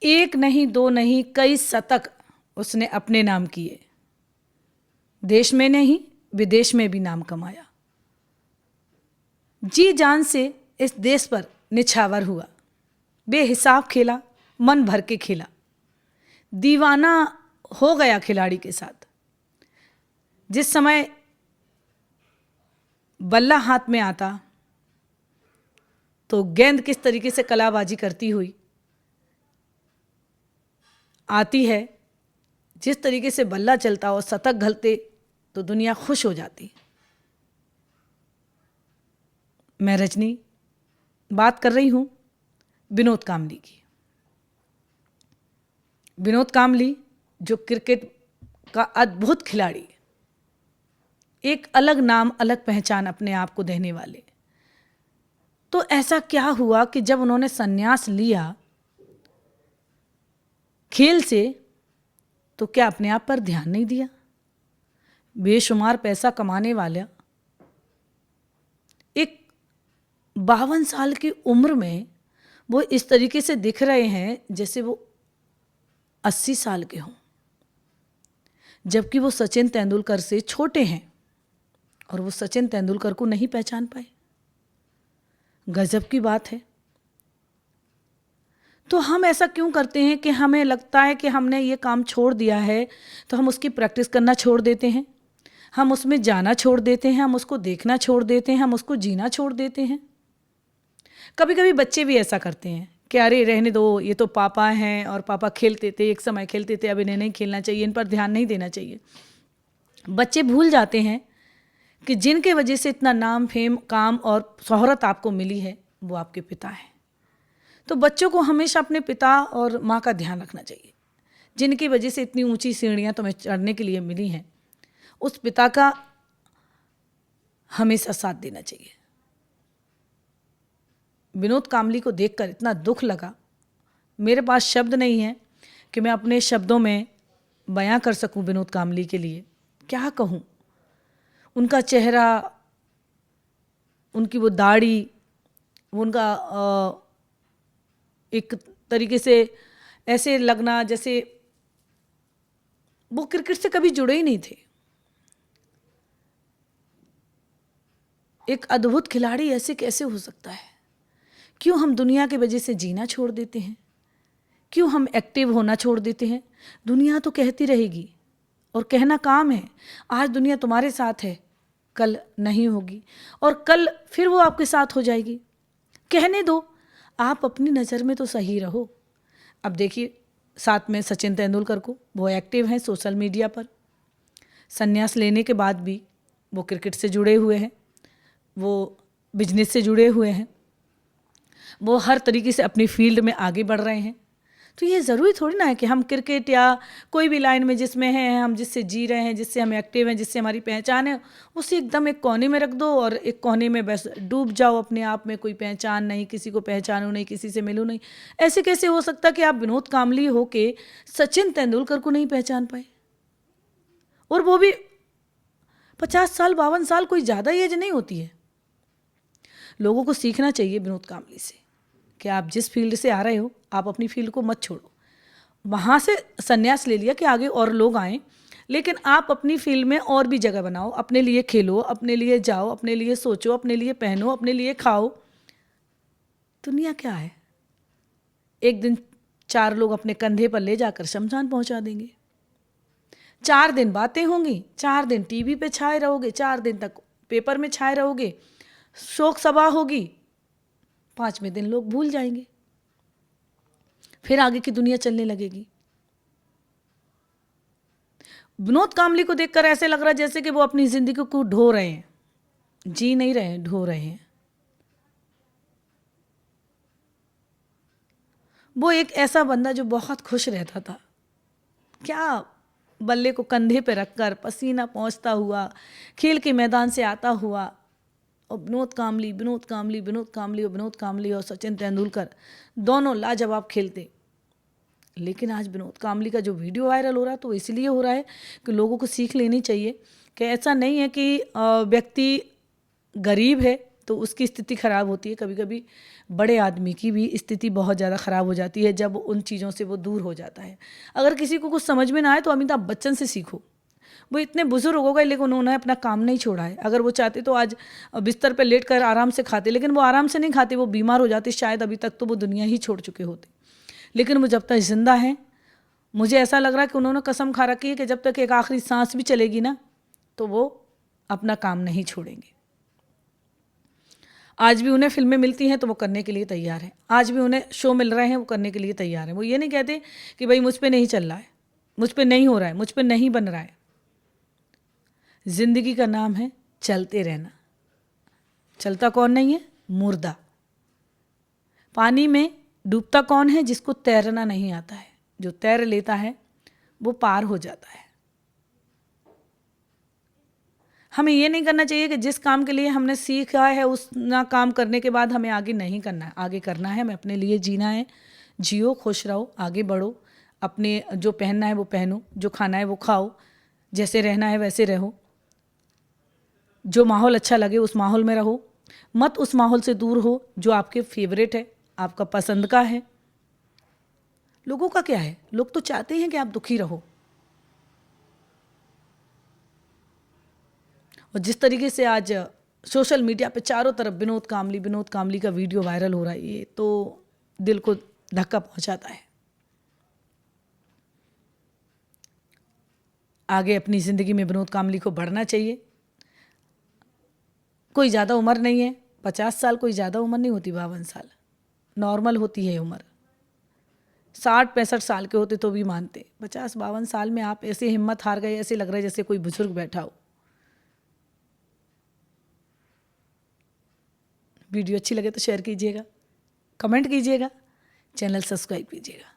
एक नहीं, दो नहीं, कई शतक उसने अपने नाम किए। देश में नहीं, विदेश में भी नाम कमाया। जी जान से इस देश पर निछावर हुआ, बेहिसाब खेला, मन भर के खेला, दीवाना हो गया खिलाड़ी के साथ। जिस समय बल्ला हाथ में आता तो गेंद किस तरीके से कलाबाजी करती हुई आती है, जिस तरीके से बल्ला चलता और शतक घलते तो दुनिया खुश हो जाती। मैं रजनी बात कर रही हूँ विनोद कांबली की। विनोद कांबली जो क्रिकेट का अद्भुत खिलाड़ी, एक अलग नाम, अलग पहचान अपने आप को देने वाले। तो ऐसा क्या हुआ कि जब उन्होंने संन्यास लिया खेल से, तो क्या अपने आप पर ध्यान नहीं दिया? बेशुमार पैसा कमाने वाला एक 52 साल की उम्र में वो इस तरीके से दिख रहे हैं जैसे वो 80 साल के हों, जबकि वो सचिन तेंदुलकर से छोटे हैं और वो सचिन तेंदुलकर को नहीं पहचान पाए। गजब की बात है। तो हम ऐसा क्यों करते हैं कि हमें लगता है कि हमने ये काम छोड़ दिया है तो हम उसकी प्रैक्टिस करना छोड़ देते हैं, हम उसमें जाना छोड़ देते हैं, हम उसको देखना छोड़ देते हैं, हम उसको जीना छोड़ देते हैं। कभी कभी बच्चे भी ऐसा करते हैं कि अरे रहने दो, ये तो पापा हैं और पापा खेलते थे, एक समय खेलते थे, अब इन्हें नहीं खेलना चाहिए, इन पर ध्यान नहीं देना चाहिए। बच्चे भूल जाते हैं कि जिनके वजह से इतना नाम, फेम, काम और शोहरत आपको मिली है वो आपके पिता हैं। तो बच्चों को हमेशा अपने पिता और माँ का ध्यान रखना चाहिए। जिनकी वजह से इतनी ऊंची सीढ़ियाँ तुम्हें चढ़ने के लिए मिली हैं, उस पिता का हमेशा साथ देना चाहिए। विनोद कांबली को देखकर इतना दुख लगा, मेरे पास शब्द नहीं है कि मैं अपने शब्दों में बयां कर सकूं विनोद कांबली के लिए। क्या कहूं, उनका चेहरा, उनकी वो दाढ़ी, उनका एक तरीके से ऐसे लगना जैसे वो क्रिकेट से कभी जुड़े ही नहीं थे। एक अद्भुत खिलाड़ी ऐसे कैसे हो सकता है? क्यों हम दुनिया की वजह से जीना छोड़ देते हैं? क्यों हम एक्टिव होना छोड़ देते हैं? दुनिया तो कहती रहेगी और कहना काम है। आज दुनिया तुम्हारे साथ है, कल नहीं होगी और कल फिर वो आपके साथ हो जाएगी। कहने दो, आप अपनी नज़र में तो सही रहो। अब देखिए साथ में सचिन तेंदुलकर को, वो एक्टिव हैं सोशल मीडिया पर। संन्यास लेने के बाद भी वो क्रिकेट से जुड़े हुए हैं, वो बिजनेस से जुड़े हुए हैं, वो हर तरीके से अपनी फील्ड में आगे बढ़ रहे हैं। तो ये ज़रूरी थोड़ी ना है कि हम क्रिकेट या कोई भी लाइन में जिसमें हैं, हम जिससे जी रहे हैं, जिससे हम एक्टिव हैं, जिससे हमारी पहचान है, उसे एकदम एक कोने में रख दो और एक कोने में बस डूब जाओ अपने आप में। कोई पहचान नहीं, किसी को पहचानो नहीं, किसी से मिलो नहीं। ऐसे कैसे हो सकता कि आप विनोद कांबली हो के सचिन तेंदुलकर को नहीं पहचान पाए? और वो भी 50 साल, 52 साल कोई ज़्यादा एज नहीं होती है। लोगों को सीखना चाहिए विनोद कांबली से कि आप जिस फील्ड से आ रहे हो, आप अपनी फील्ड को मत छोड़ो। वहाँ से संन्यास ले लिया कि आगे और लोग आएँ, लेकिन आप अपनी फील्ड में और भी जगह बनाओ, अपने लिए खेलो, अपने लिए जाओ, अपने लिए सोचो, अपने लिए पहनो, अपने लिए खाओ। दुनिया क्या है? एक दिन 4 लोग अपने कंधे पर ले जाकर शमशान पहुंचा देंगे। 4 दिन बातें होंगी, 4 दिन टीवी पे छाए रहोगे, 4 दिन तक पेपर में छाए रहोगे, शोक सभा होगी, 5वें दिन लोग भूल जाएंगे, फिर आगे की दुनिया चलने लगेगी। विनोद कांबली को देखकर ऐसे लग रहा है जैसे कि वो अपनी जिंदगी को ढो रहे हैं, जी नहीं रहे हैं, ढो रहे हैं। वो एक ऐसा बंदा जो बहुत खुश रहता था, क्या बल्ले को कंधे पे रखकर पसीना पहुंचता हुआ खेल के मैदान से आता हुआ, और विनोद कांबली, विनोद कांबली, विनोद कांबली और विनोद कांबली और सचिन तेंदुलकर दोनों लाजवाब खेलते। लेकिन आज विनोद कांबली का जो वीडियो वायरल हो रहा है तो इसलिए हो रहा है कि लोगों को सीख लेनी चाहिए कि ऐसा नहीं है कि व्यक्ति गरीब है तो उसकी स्थिति ख़राब होती है। कभी कभी बड़े आदमी की भी स्थिति बहुत ज़्यादा ख़राब हो जाती है जब उन चीज़ों से वो दूर हो जाता है। अगर किसी को कुछ समझ में ना आए तो अमिताभ बच्चन से सीखो। वो इतने बुजुर्ग हो गए लेकिन उन्होंने अपना काम नहीं छोड़ा है। अगर वो चाहते तो आज बिस्तर पर लेट कर आराम से खाते, लेकिन वो आराम से नहीं खाते, वो बीमार हो जाते, शायद अभी तक तो वो दुनिया ही छोड़ चुके होते। लेकिन वो जब तक जिंदा हैं, मुझे ऐसा लग रहा है कि उन्होंने कसम खा रखी है कि जब तक एक आखिरी सांस भी चलेगी ना तो वो अपना काम नहीं छोड़ेंगे। आज भी उन्हें फिल्में मिलती हैं तो वो करने के लिए तैयार हैं। आज भी उन्हें शो मिल रहे हैं, वो करने के लिए तैयार हैं। वो ये नहीं कहते कि भाई मुझ पे नहीं चल रहा है, मुझ पे नहीं हो रहा है, मुझ पे नहीं बन रहा है। जिंदगी का नाम है चलते रहना। चलता कौन नहीं है? मुर्दा। पानी में डूबता कौन है? जिसको तैरना नहीं आता है। जो तैर लेता है वो पार हो जाता है। हमें ये नहीं करना चाहिए कि जिस काम के लिए हमने सीखा है उस ना काम करने के बाद हमें आगे नहीं करना है। आगे करना है, हमें अपने लिए जीना है। जियो, खुश रहो, आगे बढ़ो, अपने जो पहनना है वो पहनो, जो खाना है वो खाओ, जैसे रहना है वैसे रहो। जो माहौल अच्छा लगे उस माहौल में रहो, मत उस माहौल से दूर हो जो आपके फेवरेट है, आपका पसंद का है। लोगों का क्या है? लोग तो चाहते हैं कि आप दुखी रहो। और जिस तरीके से आज सोशल मीडिया पे चारों तरफ विनोद कामली का वीडियो वायरल हो रहा है, ये तो दिल को धक्का पहुंचाता है। आगे अपनी ज़िंदगी में विनोद कामली को बढ़ना चाहिए। कोई ज़्यादा उम्र नहीं है, 50 साल कोई ज़्यादा उम्र नहीं होती, 52 साल नॉर्मल होती है उम्र। 60-65 साल के होते तो भी मानते, 50-52 साल में आप ऐसे हिम्मत हार गए, ऐसे लग रहा है जैसे कोई बुजुर्ग बैठा हो। वीडियो अच्छी लगे तो शेयर कीजिएगा, कमेंट कीजिएगा, चैनल सब्सक्राइब कीजिएगा।